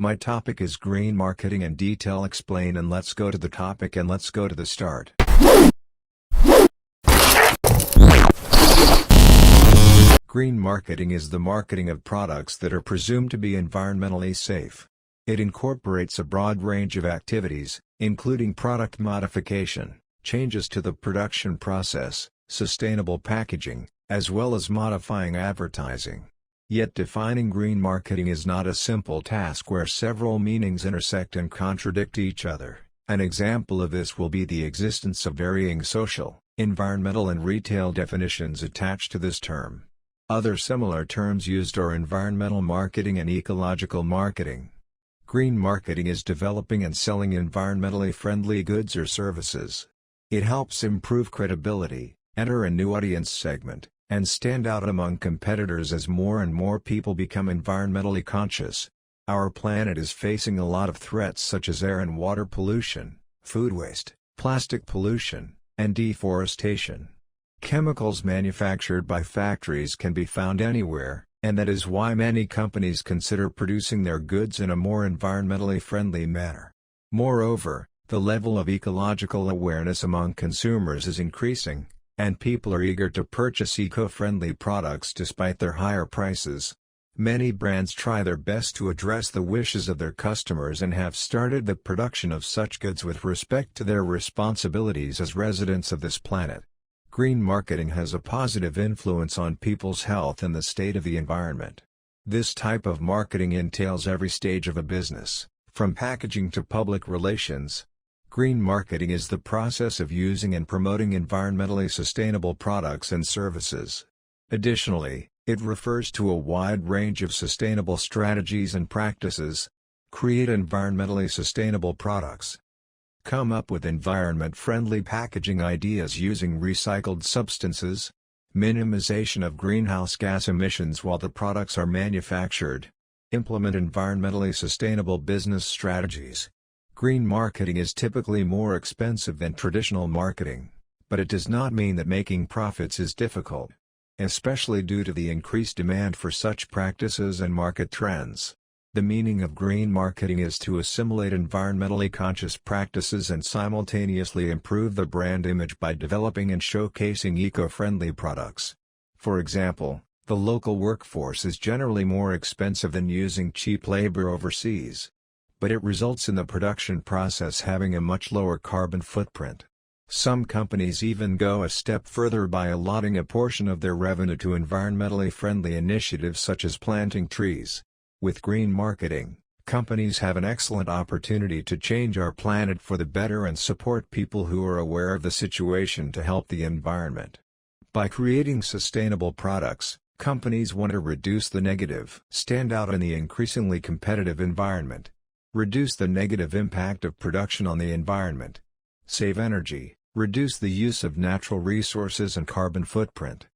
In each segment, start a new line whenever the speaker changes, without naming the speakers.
My topic is green marketing and detail explain, and let's go to the topic and let's go to the start. Green marketing is the marketing of products that are presumed to be environmentally safe. It incorporates a broad range of activities, including product modification, changes to the production process, sustainable packaging, as well as modifying advertising. Yet defining green marketing is not a simple task where several meanings intersect and contradict each other. An example of this will be the existence of varying social, environmental and retail definitions attached to this term. Other similar terms used are environmental marketing and ecological marketing. Green marketing is developing and selling environmentally friendly goods or services. It helps improve credibility, enter a new audience segment, and stand out among competitors as more and more people become environmentally conscious. Our planet is facing a lot of threats such as air and water pollution, food waste, plastic pollution, and deforestation. Chemicals manufactured by factories can be found anywhere, and that is why many companies consider producing their goods in a more environmentally friendly manner. Moreover, the level of ecological awareness among consumers is increasing, and people are eager to purchase eco-friendly products despite their higher prices. Many brands try their best to address the wishes of their customers and have started the production of such goods with respect to their responsibilities as residents of this planet. Green marketing has a positive influence on people's health and the state of the environment. This type of marketing entails every stage of a business, from packaging to public relations. Green marketing is the process of using and promoting environmentally sustainable products and services. Additionally, it refers to a wide range of sustainable strategies and practices. Create environmentally sustainable products. Come up with environment-friendly packaging ideas using recycled substances. Minimization of greenhouse gas emissions while the products are manufactured. Implement environmentally sustainable business strategies. Green marketing is typically more expensive than traditional marketing, but it does not mean that making profits is difficult, especially due to the increased demand for such practices and market trends. The meaning of green marketing is to assimilate environmentally conscious practices and simultaneously improve the brand image by developing and showcasing eco-friendly products. For example, the local workforce is generally more expensive than using cheap labor overseas, but it results in the production process having a much lower carbon footprint. Some companies even go a step further by allotting a portion of their revenue to environmentally friendly initiatives such as planting trees. With green marketing, companies have an excellent opportunity to change our planet for the better and support people who are aware of the situation to help the environment. By creating sustainable products, companies want to reduce the negative, stand out in the increasingly competitive environment, reduce the negative impact of production on the environment, save energy, reduce the use of natural resources and carbon footprint,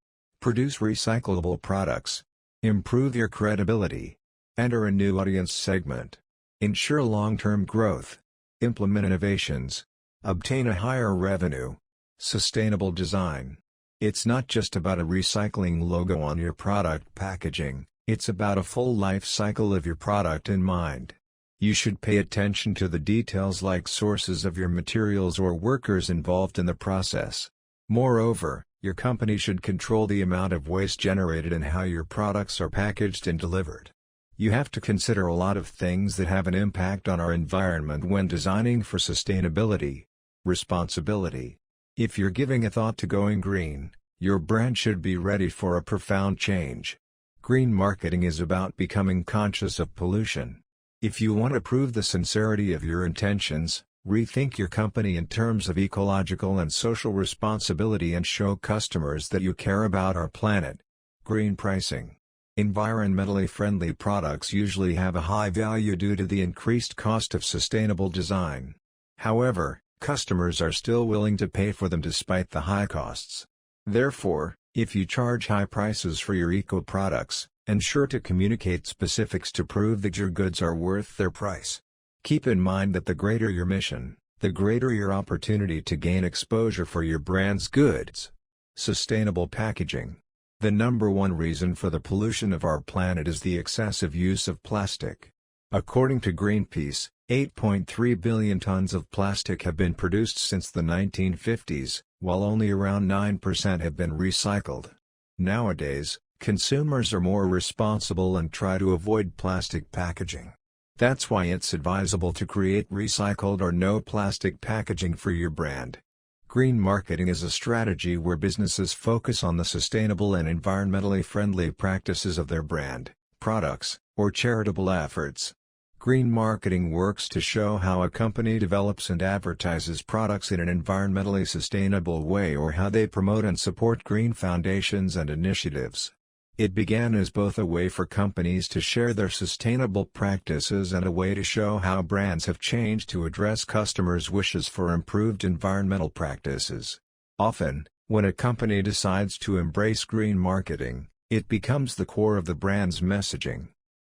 produce recyclable products, improve your credibility, enter a new audience segment, ensure long-term growth, implement innovations, obtain a higher revenue. Sustainable design. It's not just about a recycling logo on your product packaging, it's about a full life cycle of your product in mind. You should pay attention to the details like sources of your materials or workers involved in the process. Moreover, your company should control the amount of waste generated and how your products are packaged and delivered. You have to consider a lot of things that have an impact on our environment when designing for sustainability. Responsibility. If you're giving a thought to going green, your brand should be ready for a profound change. Green marketing is about becoming conscious of pollution. If you want to prove the sincerity of your intentions, rethink your company in terms of ecological and social responsibility and show customers that you care about our planet. Green pricing. Environmentally friendly products usually have a high value due to the increased cost of sustainable design. However, customers are still willing to pay for them despite the high costs. Therefore, if you charge high prices for your eco products, ensure to communicate specifics to prove that your goods are worth their price. Keep in mind that the greater your mission, the greater your opportunity to gain exposure for your brand's goods. Sustainable packaging. The number one reason for the pollution of our planet is the excessive use of plastic. According to Greenpeace, 8.3 billion tons of plastic have been produced since the 1950s, while only around 9% have been recycled. Nowadays, consumers are more responsible and try to avoid plastic packaging. That's why it's advisable to create recycled or no plastic packaging for your brand. Green marketing is a strategy where businesses focus on the sustainable and environmentally friendly practices of their brand, products, or charitable efforts. Green marketing works to show how a company develops and advertises products in an environmentally sustainable way or how they promote and support green foundations and initiatives. It began as both a way for companies to share their sustainable practices and a way to show how brands have changed to address customers' wishes for improved environmental practices. Often, when a company decides to embrace green marketing, it becomes the core of the brand's messaging.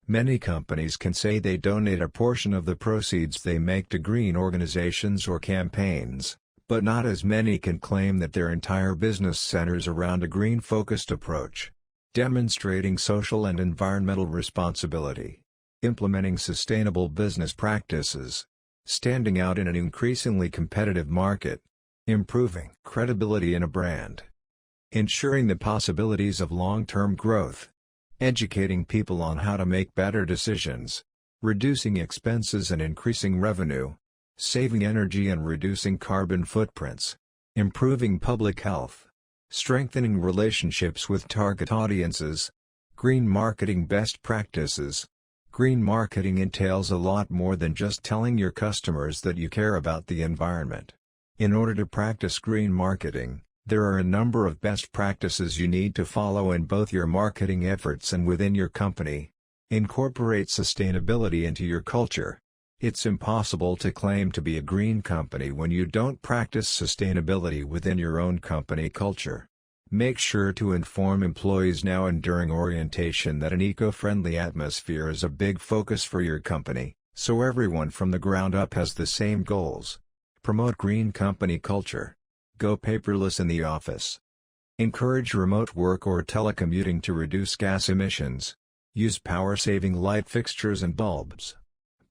Many companies can say they donate a portion of the proceeds they make to green organizations or campaigns, but not as many can claim that their entire business centers around a green-focused approach. Demonstrating social and environmental responsibility, implementing sustainable business practices, standing out in an increasingly competitive market, improving credibility in a brand, ensuring the possibilities of long-term growth, educating people on how to make better decisions, reducing expenses and increasing revenue, saving energy and reducing carbon footprints, improving public health, strengthening relationships with target audiences. Green marketing best practices. Green marketing entails a lot more than just telling your customers that you care about the environment. In order to practice green marketing, there are a number of best practices you need to follow in both your marketing efforts and within your company. Incorporate sustainability into your culture. It's impossible to claim to be a green company when you don't practice sustainability within your own company culture. Make sure to inform employees now and during orientation that an eco-friendly atmosphere is a big focus for your company, so everyone from the ground up has the same goals. Promote green company culture. Go paperless in the office. Encourage remote work or telecommuting to reduce gas emissions. Use power-saving light fixtures and bulbs.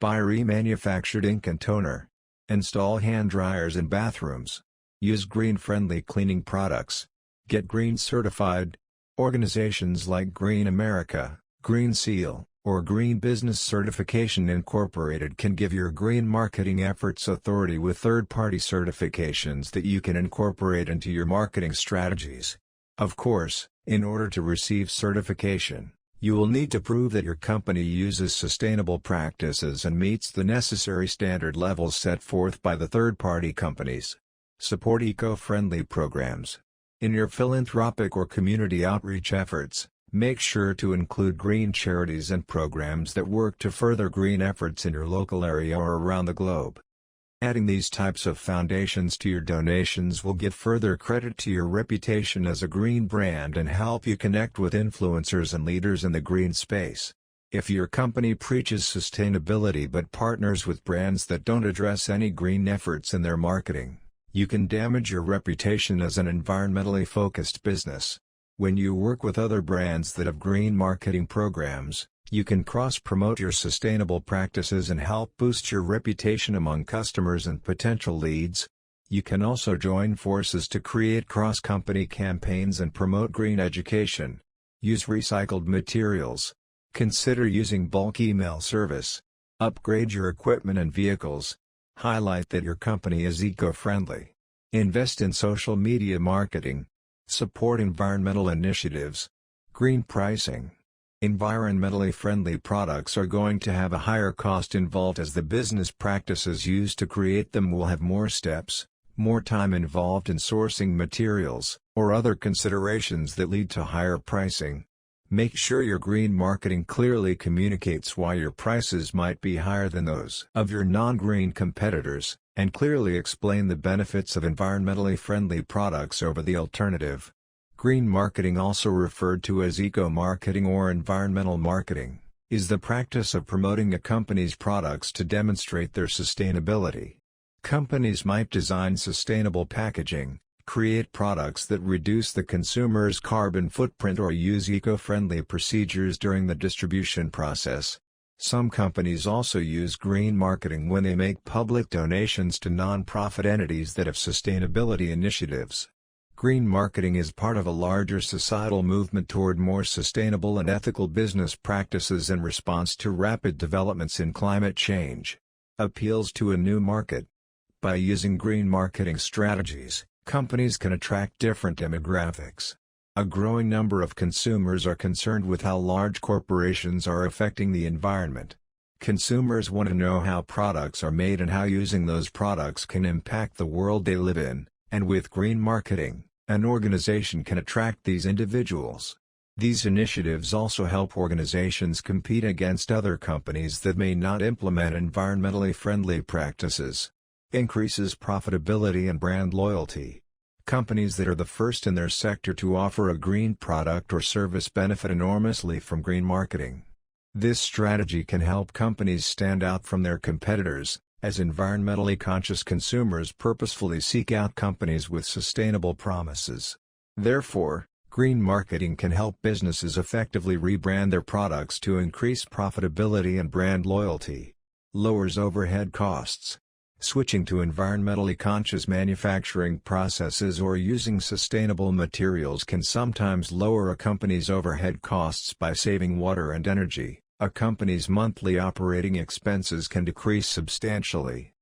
Buy remanufactured ink and toner. Install hand dryers in bathrooms. Use green-friendly cleaning products. Get green certified. Organizations like Green America, Green Seal, or Green Business Certification Incorporated can give your green marketing efforts authority with third-party certifications that you can incorporate into your marketing strategies. Of course, in order to receive certification, you will need to prove that your company uses sustainable practices and meets the necessary standard levels set forth by the third-party companies. Support eco-friendly programs. In your philanthropic or community outreach efforts, make sure to include green charities and programs that work to further green efforts in your local area or around the globe. Adding these types of foundations to your donations will give further credit to your reputation as a green brand and help you connect with influencers and leaders in the green space. If your company preaches sustainability but partners with brands that don't address any green efforts in their marketing, you can damage your reputation as an environmentally focused business. When you work with other brands that have green marketing programs, you can cross-promote your sustainable practices and help boost your reputation among customers and potential leads. You can also join forces to create cross-company campaigns and promote green education. Use recycled materials. Consider using bulk email service. Upgrade your equipment and vehicles. Highlight that your company is eco-friendly. Invest in social media marketing. Support environmental initiatives. Green pricing. Environmentally friendly products are going to have a higher cost involved as the business practices used to create them will have more steps, more time involved in sourcing materials, or other considerations that lead to higher pricing. Make sure your green marketing clearly communicates why your prices might be higher than those of your non-green competitors, and clearly explain the benefits of environmentally friendly products over the alternative. Green marketing, also referred to as eco-marketing or environmental marketing, is the practice of promoting a company's products to demonstrate their sustainability. Companies might design sustainable packaging, create products that reduce the consumer's carbon footprint or use eco-friendly procedures during the distribution process. Some companies also use green marketing when they make public donations to non-profit entities that have sustainability initiatives. Green marketing is part of a larger societal movement toward more sustainable and ethical business practices in response to rapid developments in climate change. Appeals to a new market. By using green marketing strategies, companies can attract different demographics. A growing number of consumers are concerned with how large corporations are affecting the environment. Consumers want to know how products are made and how using those products can impact the world they live in, and with green marketing, an organization can attract these individuals. These initiatives also help organizations compete against other companies that may not implement environmentally friendly practices. Increases profitability and brand loyalty. Companies that are the first in their sector to offer a green product or service benefit enormously from green marketing. This strategy can help companies stand out from their competitors, as environmentally conscious consumers purposefully seek out companies with sustainable promises. Therefore, green marketing can help businesses effectively rebrand their products to increase profitability and brand loyalty. Lowers overhead costs. Switching to environmentally conscious manufacturing processes or using sustainable materials can sometimes lower a company's overhead costs by saving water and energy. A company's monthly operating expenses can decrease substantially.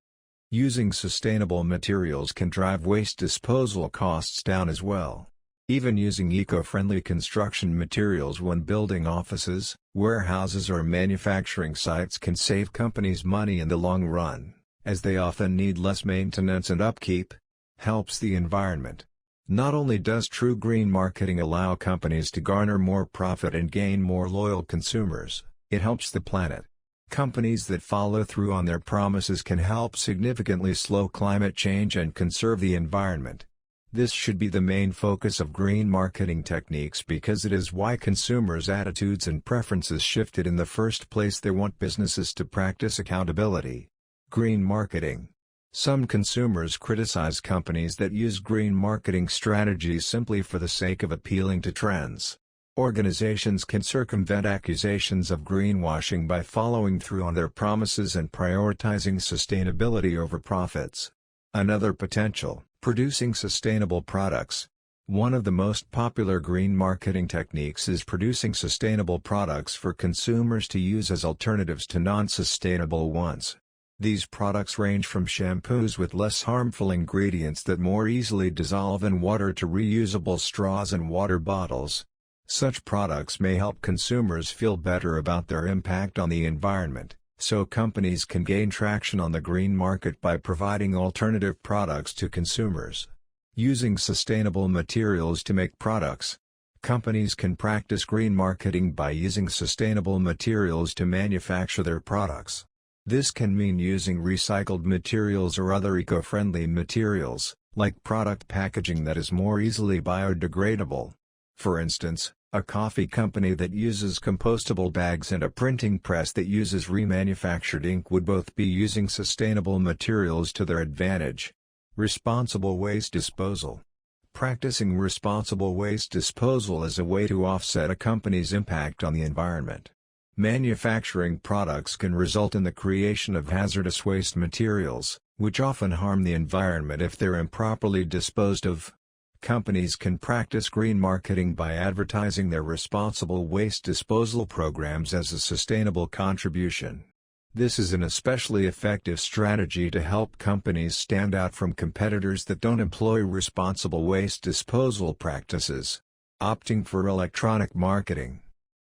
Using sustainable materials can drive waste disposal costs down as well. Even using eco-friendly construction materials when building offices, warehouses or manufacturing sites can save companies money in the long run, as they often need less maintenance and upkeep. Helps the environment. Not only does true green marketing allow companies to garner more profit and gain more loyal consumers, it helps the planet. Companies that follow through on their promises can help significantly slow climate change and conserve the environment. This should be the main focus of green marketing techniques because it is why consumers' attitudes and preferences shifted in the first place. They want businesses to practice accountability. Green marketing. Some consumers criticize companies that use green marketing strategies simply for the sake of appealing to trends. Organizations can circumvent accusations of greenwashing by following through on their promises and prioritizing sustainability over profits. Another potential, producing sustainable products. One of the most popular green marketing techniques is producing sustainable products for consumers to use as alternatives to non-sustainable ones. These products range from shampoos with less harmful ingredients that more easily dissolve in water to reusable straws and water bottles. Such products may help consumers feel better about their impact on the environment, so companies can gain traction on the green market by providing alternative products to consumers. Using sustainable materials to make products. Companies can practice green marketing by using sustainable materials to manufacture their products. This can mean using recycled materials or other eco-friendly materials, like product packaging that is more easily biodegradable. For instance, a coffee company that uses compostable bags and a printing press that uses remanufactured ink would both be using sustainable materials to their advantage. Responsible waste disposal. Practicing responsible waste disposal is a way to offset a company's impact on the environment. Manufacturing products can result in the creation of hazardous waste materials, which often harm the environment if they're improperly disposed of. Companies can practice green marketing by advertising their responsible waste disposal programs as a sustainable contribution. This is an especially effective strategy to help companies stand out from competitors that don't employ responsible waste disposal practices. Opting for electronic marketing.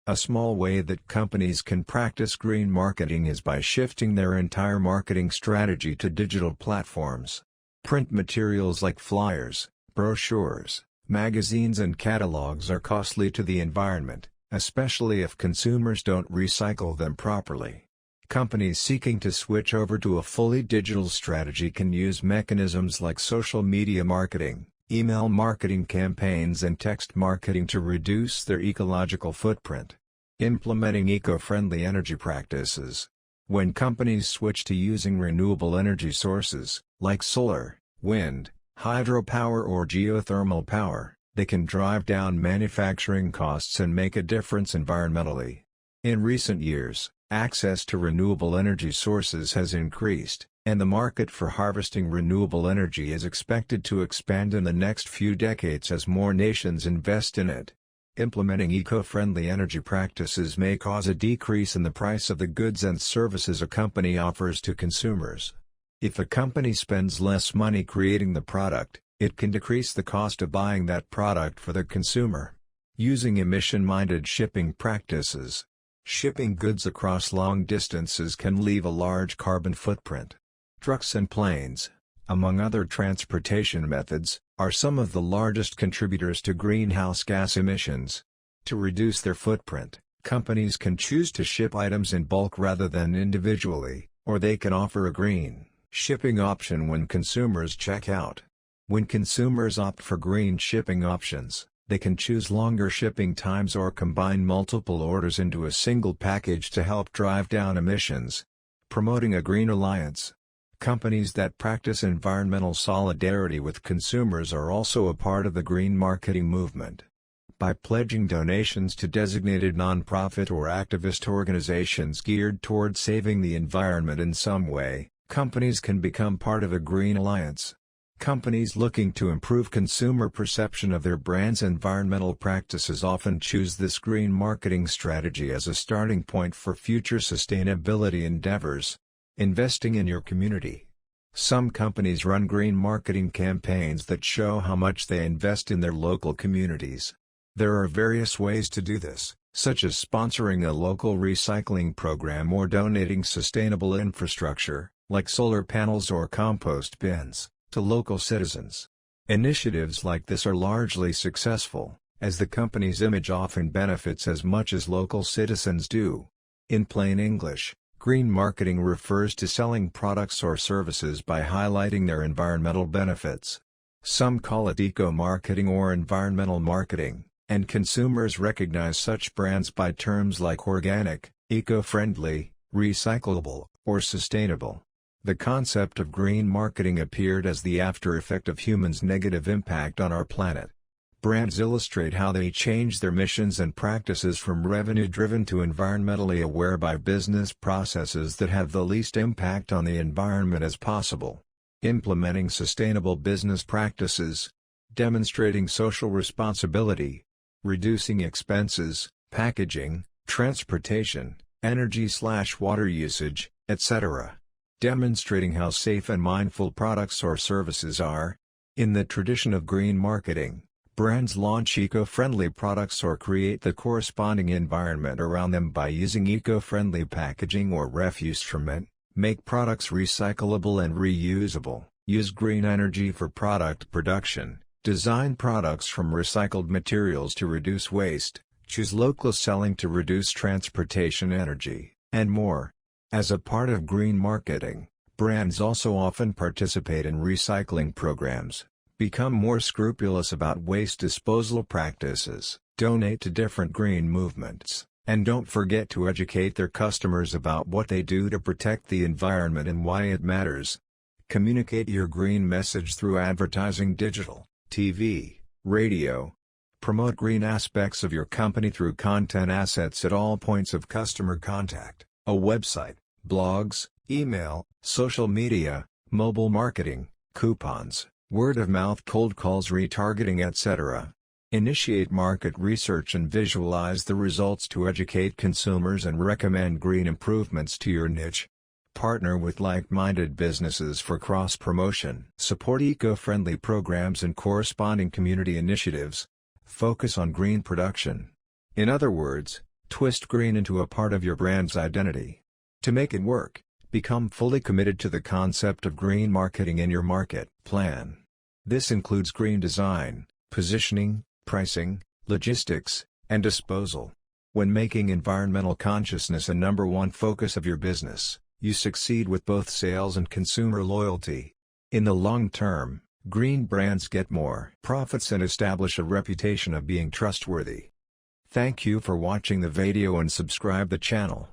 A small way that companies can practice green marketing is by shifting their entire marketing strategy to digital platforms. Print materials like flyers, brochures, magazines and catalogs are costly to the environment, especially if consumers don't recycle them properly. Companies seeking to switch over to a fully digital strategy can use mechanisms like social media marketing, email marketing campaigns and text marketing to reduce their ecological footprint. Implementing eco-friendly energy practices. When companies switch to using renewable energy sources, like solar, wind, hydropower or geothermal power, they can drive down manufacturing costs and make a difference environmentally. In recent years, Access to renewable energy sources has increased, and the market for harvesting renewable energy is expected to expand in the next few decades as more nations invest in it. Implementing eco-friendly energy practices may cause a decrease in the price of the goods and services a company offers to consumers. If a company spends less money creating the product, it can decrease the cost of buying that product for the consumer. Using emission-minded shipping practices. Shipping goods across long distances can leave a large carbon footprint. Trucks and planes, among other transportation methods, are some of the largest contributors to greenhouse gas emissions. To reduce their footprint, companies can choose to ship items in bulk rather than individually, or they can offer a green shipping option when consumers check out. When consumers opt for green shipping options, they can choose longer shipping times or combine multiple orders into a single package to help drive down emissions. Promoting a green alliance. Companies that practice environmental solidarity with consumers are also a part of the green marketing movement. By pledging donations to designated nonprofit or activist organizations geared toward saving the environment in some way, companies can become part of a green alliance. Companies looking to improve consumer perception of their brand's environmental practices often choose this green marketing strategy as a starting point for future sustainability endeavors. Investing in your community. Some companies run green marketing campaigns that show how much they invest in their local communities. There are various ways to do this, such as sponsoring a local recycling program or donating sustainable infrastructure, like solar panels or compost bins, to local citizens. Initiatives like this are largely successful, as the company's image often benefits as much as local citizens do. In plain English, green marketing refers to selling products or services by highlighting their environmental benefits. Some call it eco-marketing or environmental marketing, and consumers recognize such brands by terms like organic, eco-friendly, recyclable, or sustainable. The concept of green marketing appeared as the after-effect of humans' negative impact on our planet. Brands illustrate how they change their missions and practices from revenue-driven to environmentally aware by business processes that have the least impact on the environment as possible. Implementing sustainable business practices. Demonstrating social responsibility. Reducing expenses, packaging, transportation, energy/water usage, etc. Demonstrating how safe and mindful products or services are. In the tradition of green marketing, brands launch eco-friendly products or create the corresponding environment around them by using eco-friendly packaging or refuse from it, make products recyclable and reusable, use green energy for product production, design products from recycled materials to reduce waste, choose local selling to reduce transportation energy, and more. As a part of green marketing, brands also often participate in recycling programs, become more scrupulous about waste disposal practices, donate to different green movements, and don't forget to educate their customers about what they do to protect the environment and why it matters. Communicate your green message through advertising, digital, TV, radio. Promote green aspects of your company through content assets at all points of customer contact, a website, blogs, email, social media, mobile marketing, coupons, word-of-mouth cold calls, retargeting, etc. Initiate market research and visualize the results to educate consumers and recommend green improvements to your niche. Partner with like-minded businesses for cross-promotion. Support eco-friendly programs and corresponding community initiatives. Focus on green production. In other words, twist green into a part of your brand's identity. To make it work, become fully committed to the concept of green marketing in your market plan. This includes green design, positioning, pricing, logistics, and disposal. When making environmental consciousness a #1 focus of your business, you succeed with both sales and consumer loyalty. In the long term, green brands get more profits and establish a reputation of being trustworthy. Thank you for watching the video and subscribe the channel.